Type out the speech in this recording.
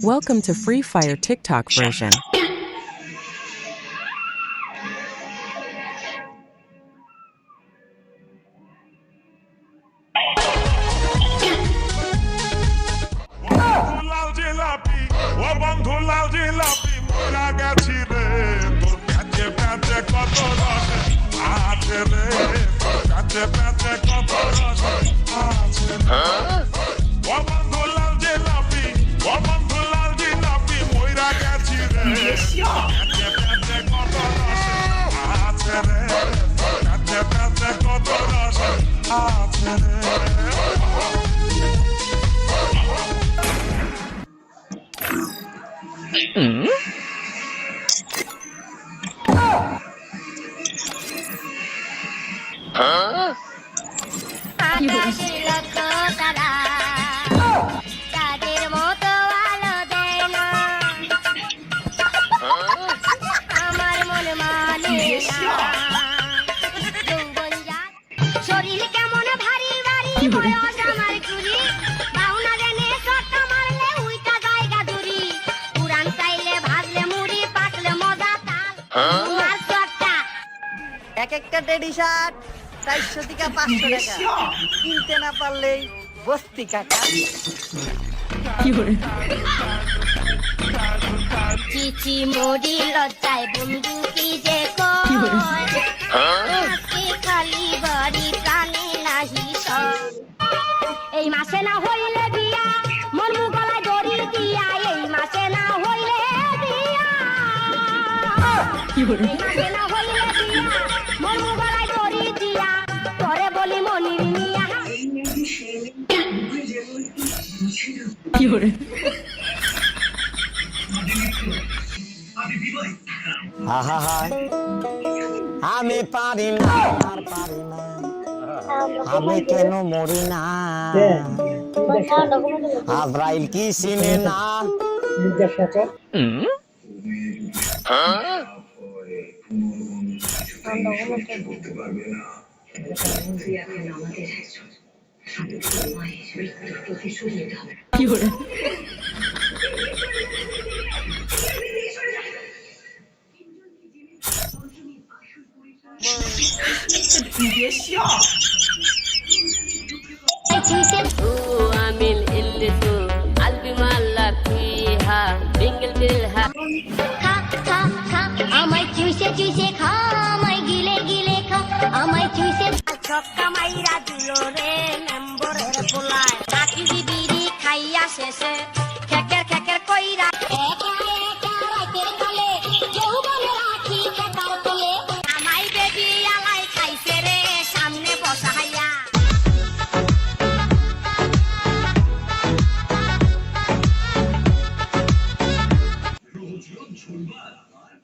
Welcome to Free Fire TikTok version. এক একটা teddy shirt 400 থেকে 500 টাকা কিনতে না পারলেই বস্তি কাকা। চিচি মোড়ি লজ্জায় বন্ধু কি যে কয় খালি বাড়ি প্রাণে নাহি সয়। এই মাসে না হইলে বিয়া মন গলায় দড়ি দিয়া, এই মাসে না হইলে বিয়া, এই মাসে না হইলে বিয়া মন গলায় দড়ি দিয়া, তোরে বলি মনির মিয়া। আমি পারি না, আর পারি না, আমি কেন মরি না, আব্রাইল কি চিনে না। আমায় চুষে চুষে খা, আমায় গিলে গিলে খা, আমায় চুষে ছক্কা মাইরা দিল রে মেম্বরের পোলায়, নাকি বিড়ি খাইয়া শেষে